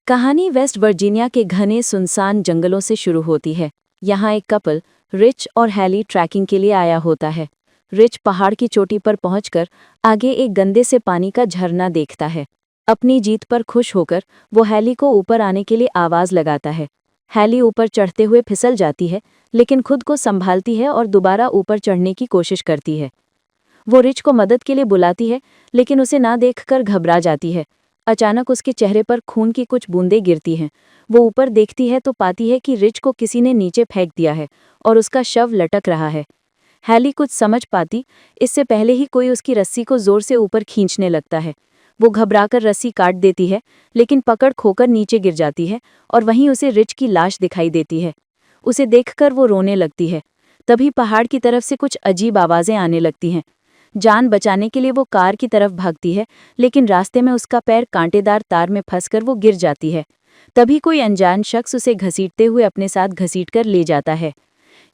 कहानी West Virginia के घने सुनसान जंगलों से शुरू होती है। यहाँ एक कपल रिच और हैली ट्रैकिंग के लिए आया होता है। रिच पहाड़ की चोटी पर पहुंचकर आगे एक गंदे से पानी का झरना देखता है। अपनी जीत पर खुश होकर वो हैली को ऊपर आने के लिए आवाज़ लगाता है। हैली ऊपर चढ़ते हुए फिसल जाती है, लेकिन खुद को संभालती है और दोबारा ऊपर चढ़ने की कोशिश करती है। वो रिच को मदद के लिए बुलाती है, लेकिन उसे ना देखकर घबरा जाती है। अचानक उसके चेहरे पर खून की कुछ बूंदें गिरती हैं। वो ऊपर देखती है तो पाती है कि रिच को किसी ने नीचे फेंक दिया है और उसका शव लटक रहा है। हैली कुछ समझ पाती इससे पहले ही कोई उसकी रस्सी को जोर से ऊपर खींचने लगता है। वो घबराकर रस्सी काट देती है, लेकिन पकड़ खोकर नीचे गिर जाती है और वहीं उसे रिच की लाश दिखाई देती है। उसे देखकर वो रोने लगती है। तभी पहाड़ की तरफ से कुछ अजीब आवाज़ें आने लगती हैं। जान बचाने के लिए वो कार की तरफ भागती है, लेकिन रास्ते में उसका पैर कांटेदार तार में फंसकर वो गिर जाती है। तभी कोई अनजान शख्स उसे घसीटते हुए अपने साथ घसीटकर ले जाता है।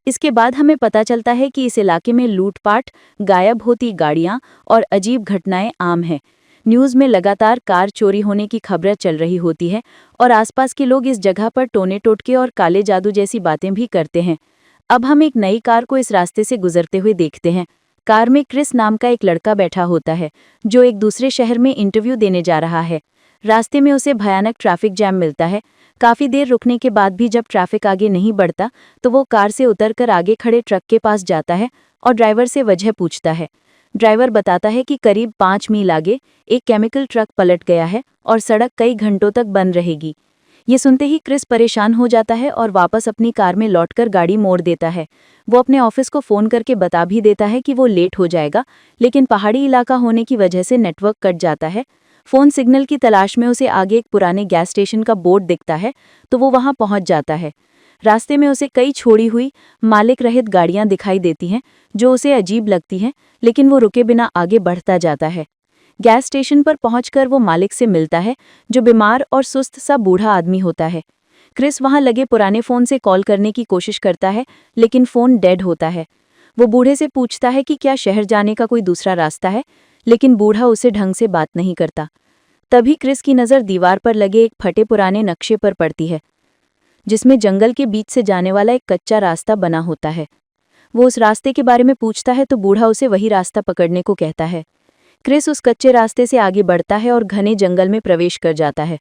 इसके बाद हमें पता चलता है कि इस इलाके में लूटपाट, गायब होती गाड़ियां और अजीब घटनाएं आम हैं। न्यूज़ में लगातार कार चोरी होने की खबरें चल रही होती है और आसपास के लोग इस जगह पर टोने टोटके और काले जादू जैसी बातें भी करते हैं। अब हम एक नई कार को इस रास्ते से गुजरते हुए देखते हैं। कार में क्रिस नाम का एक लड़का बैठा होता है, जो एक दूसरे शहर में इंटरव्यू देने जा रहा है। रास्ते में उसे भयानक ट्रैफिक जैम मिलता है। काफ़ी देर रुकने के बाद भी जब ट्रैफिक आगे नहीं बढ़ता तो वो कार से उतरकर आगे खड़े ट्रक के पास जाता है और ड्राइवर से वजह पूछता है। ड्राइवर बताता है कि करीब 5 मील आगे एक केमिकल ट्रक पलट गया है और सड़क कई घंटों तक बंद रहेगी। ये सुनते ही क्रिस परेशान हो जाता है और वापस अपनी कार में लौटकर गाड़ी मोड़ देता है। वो अपने ऑफिस को फ़ोन करके बता भी देता है कि वो लेट हो जाएगा, लेकिन पहाड़ी इलाका होने की वजह से नेटवर्क कट जाता है। फ़ोन सिग्नल की तलाश में उसे आगे एक पुराने गैस स्टेशन का बोर्ड दिखता है, तो वो वहाँ पहुँच जाता है। रास्ते में उसे कई छोड़ी हुई मालिक रहित गाड़ियाँ दिखाई देती हैं, जो उसे अजीब लगती हैं, लेकिन वो रुके बिना आगे बढ़ता जाता है। गैस स्टेशन पर पहुंचकर वो मालिक से मिलता है, जो बीमार और सुस्त सा बूढ़ा आदमी होता है। क्रिस वहां लगे पुराने फ़ोन से कॉल करने की कोशिश करता है, लेकिन फ़ोन डेड होता है। वो बूढ़े से पूछता है कि क्या शहर जाने का कोई दूसरा रास्ता है, लेकिन बूढ़ा उसे ढंग से बात नहीं करता। तभी क्रिस की नज़र दीवार पर लगे एक फटे पुराने नक्शे पर पड़ती है, जिसमें जंगल के बीच से जाने वाला एक कच्चा रास्ता बना होता है। वो उस रास्ते के बारे में पूछता है तो बूढ़ा उसे वही रास्ता पकड़ने को कहता है। क्रिस उस कच्चे रास्ते से आगे बढ़ता है और घने जंगल में प्रवेश कर जाता है।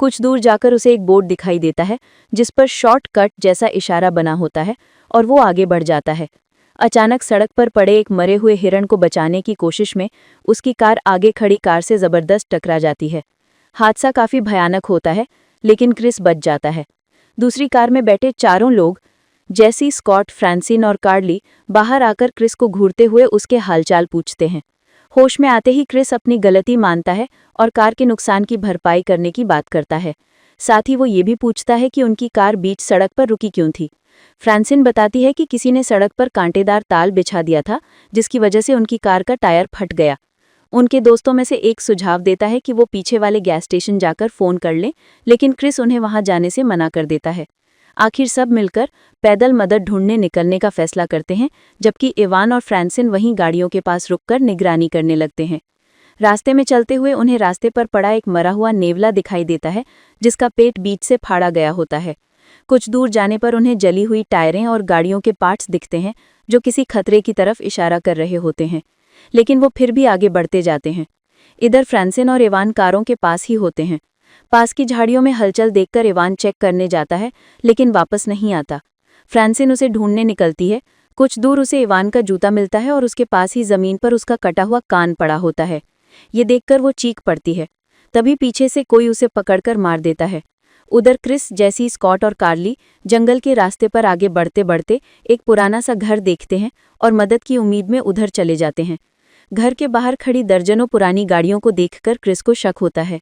कुछ दूर जाकर उसे एक बोर्ड दिखाई देता है, जिस पर शॉर्टकट जैसा इशारा बना होता है, और वो आगे बढ़ जाता है। अचानक सड़क पर पड़े एक मरे हुए हिरण को बचाने की कोशिश में उसकी कार आगे खड़ी कार से ज़बरदस्त टकरा जाती है। हादसा काफ़ी भयानक होता है, लेकिन क्रिस बच जाता है। दूसरी कार में बैठे चारों लोग, जैसी, स्कॉट, फ्रांसिन और कार्ली, बाहर आकर क्रिस को घूरते हुए उसके हालचाल पूछते हैं। होश में आते ही क्रिस अपनी गलती मानता है और कार के नुकसान की भरपाई करने की बात करता है। साथ ही वो ये भी पूछता है कि उनकी कार बीच सड़क पर रुकी क्यों थी। फ्रांसिन बताती है कि किसी ने सड़क पर कांटेदार ताल बिछा दिया था, जिसकी वजह से उनकी कार का टायर फट गया। उनके दोस्तों में से एक सुझाव देता है कि वो पीछे वाले गैस स्टेशन जाकर फ़ोन कर लें, लेकिन क्रिस उन्हें वहां जाने से मना कर देता है। आखिर सब मिलकर पैदल मदद ढूंढने निकलने का फैसला करते हैं, जबकि इवान और फ्रांसिन वहीं गाड़ियों के पास रुककर निगरानी करने लगते हैं। रास्ते में चलते हुए उन्हें रास्ते पर पड़ा एक मरा हुआ नेवला दिखाई देता है, जिसका पेट बीच से फाड़ा गया होता है। कुछ दूर जाने पर उन्हें जली हुई टायरें और गाड़ियों के पार्ट्स दिखते हैं, जो किसी खतरे की तरफ इशारा कर रहे होते हैं, लेकिन वो फिर भी आगे बढ़ते जाते हैं। इधर फ्रांसिन और इवान कारों के पास ही होते हैं। पास की झाड़ियों में हलचल देखकर इवान चेक करने जाता है, लेकिन वापस नहीं आता। फ्रांसिन उसे ढूंढने निकलती है। कुछ दूर उसे इवान का जूता मिलता है और उसके पास ही जमीन पर उसका कटा हुआ कान पड़ा होता है। ये देखकर वो चीख पड़ती है। तभी पीछे से कोई उसे पकड़कर मार देता है। उधर क्रिस, जैसी, स्कॉट और कार्ली जंगल के रास्ते पर आगे बढ़ते बढ़ते एक पुराना सा घर देखते हैं और मदद की उम्मीद में उधर चले जाते हैं। घर के बाहर खड़ी दर्जनों पुरानी गाड़ियों को देखकर क्रिस को शक होता है।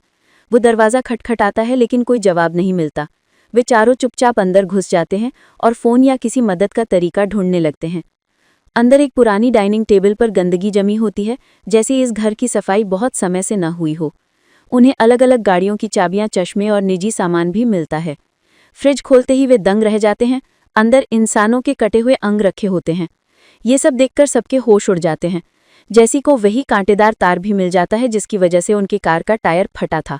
वो दरवाज़ा खटखटाता है, लेकिन कोई जवाब नहीं मिलता। वे चारों चुपचाप अंदर घुस जाते हैं और फ़ोन या किसी मदद का तरीका ढूंढने लगते हैं। अंदर एक पुरानी डाइनिंग टेबल पर गंदगी जमी होती है, जैसे इस घर की सफाई बहुत समय से न हुई हो। उन्हें अलग अलग गाड़ियों की चाबियां, चश्मे और निजी सामान भी मिलता है। फ्रिज खोलते ही वे दंग रह जाते हैं। अंदर इंसानों के कटे हुए अंग रखे होते हैं। ये सब देखकर सबके होश उड़ जाते हैं। जैसी को वही कांटेदार तार भी मिल जाता है, जिसकी वजह से उनकी कार का टायर फटा था।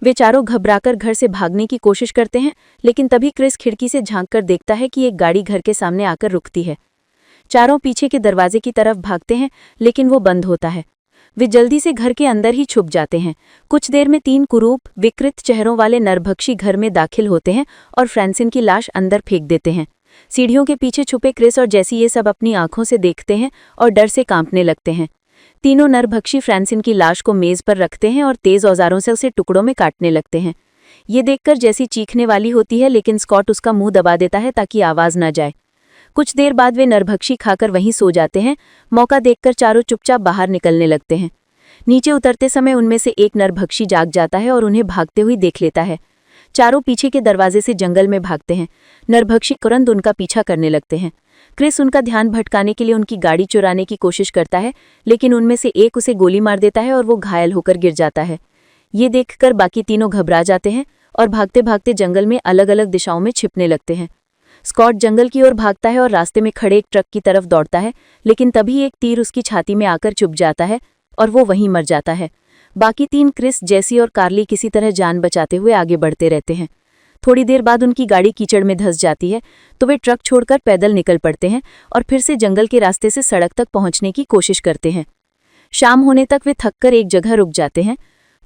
वे चारों घबराकर घर से भागने की कोशिश करते हैं, लेकिन तभी क्रिस खिड़की से झांककर देखता है कि एक गाड़ी घर के सामने आकर रुकती है। चारों पीछे के दरवाजे की तरफ भागते हैं, लेकिन वो बंद होता है। वे जल्दी से घर के अंदर ही छुप जाते हैं। कुछ देर में 3 कुरूप विकृत चेहरों वाले नरभक्षी घर में दाखिल होते हैं और फ्रांसिन की लाश अंदर फेंक देते हैं। सीढ़ियों के पीछे छुपे क्रिस और जैसी ये सब अपनी आंखों से देखते हैं और डर से कांपने लगते हैं। तीनों नरभक्षी फ्रांसिन की लाश को मेज पर रखते हैं और तेज औजारों से उसे टुकड़ों में काटने लगते हैं। ये देखकर जैसी चीखने वाली होती है, लेकिन स्कॉट उसका मुंह दबा देता है ताकि आवाज न जाए। कुछ देर बाद वे नरभक्षी खाकर वहीं सो जाते हैं। मौका देखकर चारों चुपचाप बाहर निकलने लगते हैं। नीचे उतरते समय उनमें से एक नरभक्षी जाग जाता है और उन्हें भागते हुए देख लेता है। चारों पीछे के दरवाजे से जंगल में भागते हैं। नरभक्षी तुरंत उनका पीछा करने लगते हैं। क्रिस उनका ध्यान भटकाने के लिए उनकी गाड़ी चुराने की कोशिश करता है, लेकिन उनमें से एक उसे गोली मार देता है और वो घायल होकर गिर जाता है। ये देखकर बाकी तीनों घबरा जाते हैं और भागते भागते जंगल में अलग अलग दिशाओं में छिपने लगते हैं। स्कॉट जंगल की ओर भागता है और रास्ते में खड़े एक ट्रक की तरफ दौड़ता है, लेकिन तभी एक तीर उसकी छाती में आकर चुभ जाता है और वो वहीं मर जाता है। बाकी 3 क्रिस, जेसी और कार्ली किसी तरह जान बचाते हुए आगे बढ़ते रहते हैं। थोड़ी देर बाद उनकी गाड़ी कीचड़ में धंस जाती है, तो वे ट्रक छोड़कर पैदल निकल पड़ते हैं और फिर से जंगल के रास्ते से सड़क तक पहुंचने की कोशिश करते हैं। शाम होने तक वे थककर एक जगह रुक जाते हैं।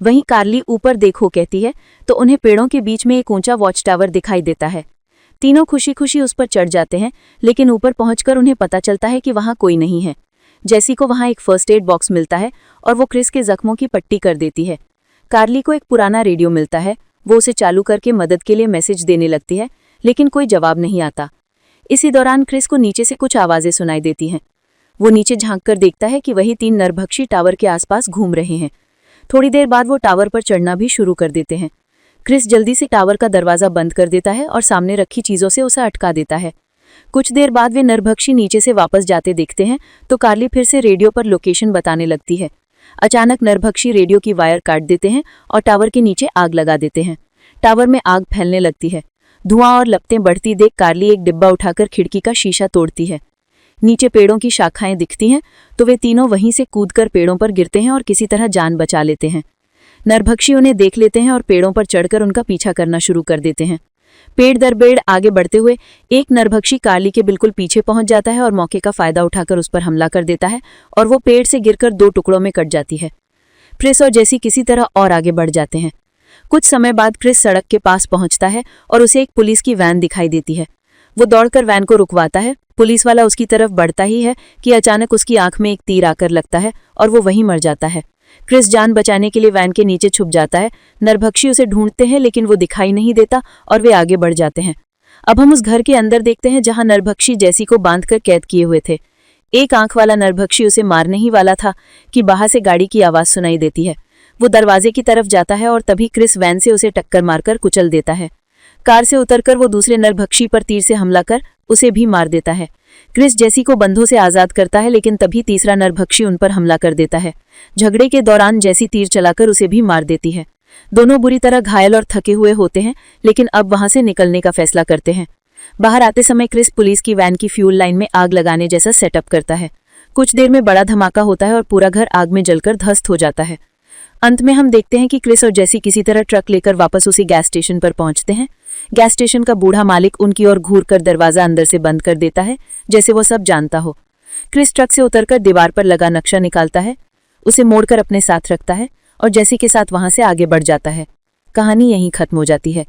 वहीं कार्ली ऊपर देखो कहती है, तो उन्हें पेड़ों के बीच में एक ऊंचा वॉच टावर दिखाई देता है। तीनों खुशी खुशी उस पर चढ़ जाते हैं, लेकिन ऊपर पहुंचकर उन्हें पता चलता है कि वहां कोई नहीं है। जेसी को वहां एक फर्स्ट एड बॉक्स मिलता है और वो क्रिस के जख्मों की पट्टी कर देती है। कार्ली को एक पुराना रेडियो मिलता है। वो उसे चालू करके मदद के लिए मैसेज देने लगती है, लेकिन कोई जवाब नहीं आता। इसी दौरान क्रिस को नीचे से कुछ आवाजें सुनाई देती हैं। वो नीचे झांककर देखता है कि वही 3 नरभक्षी टावर के आसपास घूम रहे हैं। थोड़ी देर बाद वो टावर पर चढ़ना भी शुरू कर देते हैं। क्रिस जल्दी से टावर का दरवाजा बंद कर देता है और सामने रखी चीजों से उसे अटका देता है। कुछ देर बाद वे नरभक्षी नीचे से वापस जाते दिखते हैं, तो कार्ली फिर से रेडियो पर लोकेशन बताने लगती है। अचानक नरभक्षी रेडियो की वायर काट देते हैं और टावर के नीचे आग लगा देते हैं। टावर में आग फैलने लगती है। धुआं और लपटें बढ़ती देख कार्ली एक डिब्बा उठाकर खिड़की का शीशा तोड़ती है। नीचे पेड़ों की शाखाएं दिखती हैं, तो वे तीनों वहीं से कूदकर पेड़ों पर गिरते हैं और किसी तरह जान बचा लेते हैं। नरभक्षी उन्हें देख लेते हैं और पेड़ों पर चढ़कर उनका पीछा करना शुरू कर देते हैं। पेड़ दर पेड़ आगे बढ़ते हुए एक नरभक्षी कार्ली के बिल्कुल पीछे पहुंच जाता है और मौके का फायदा उठाकर उस पर हमला कर देता है और वो पेड़ से गिरकर 2 टुकड़ों में कट जाती है। क्रिस और जेसी किसी तरह और आगे बढ़ जाते हैं। कुछ समय बाद क्रिस सड़क के पास पहुंचता है और उसे एक पुलिस की वैन दिखाई देती है। वो दौड़कर वैन को रुकवाता है। पुलिस वाला उसकी तरफ बढ़ता ही है कि अचानक उसकी आंख में एक तीर आकर लगता है और वो वहीं मर जाता है। क्रिस जान बचाने के लिए वैन के नीचे छुप जाता है। नरभक्षी उसे ढूंढते हैं, लेकिन वो दिखाई नहीं देता और वे आगे बढ़ जाते हैं। अब हम उस घर के अंदर देखते हैं जहां नरभक्षी जेसी को बांधकर कैद किए हुए थे। एक आंख वाला नरभक्षी उसे मारने ही वाला था कि बाहर से गाड़ी की आवाज सुनाई देती है। वो दरवाजे की तरफ जाता है और तभी क्रिस वैन से उसे टक्कर मारकर कुचल देता है। कार से उतरकर वो दूसरे नरभक्षी पर तीर से हमला कर उसे भी मार देता है। क्रिस जेसी को बंधों से आजाद करता है, लेकिन तभी तीसरा नरभक्षी उन पर हमला कर देता है। झगड़े के दौरान जेसी तीर चलाकर उसे भी मार देती है। दोनों बुरी तरह घायल और थके हुए होते हैं, लेकिन अब वहां से निकलने का फैसला करते हैं। बाहर आते समय क्रिस पुलिस की वैन की फ्यूल लाइन में आग लगाने जैसा सेटअप करता है। कुछ देर में बड़ा धमाका होता है और पूरा घर आग में जलकर ध्वस्त हो जाता है। अंत में हम देखते हैं कि क्रिस और जेसी किसी तरह ट्रक लेकर वापस उसी गैस स्टेशन पर पहुंचते हैं। गैस स्टेशन का बूढ़ा मालिक उनकी ओर घूरकर दरवाजा अंदर से बंद कर देता है, जैसे वो सब जानता हो। क्रिस ट्रक से उतरकर दीवार पर लगा नक्शा निकालता है, उसे मोड़कर अपने साथ रखता है और जेसी के साथ वहां से आगे बढ़ जाता है। कहानी यहीं खत्म हो जाती है।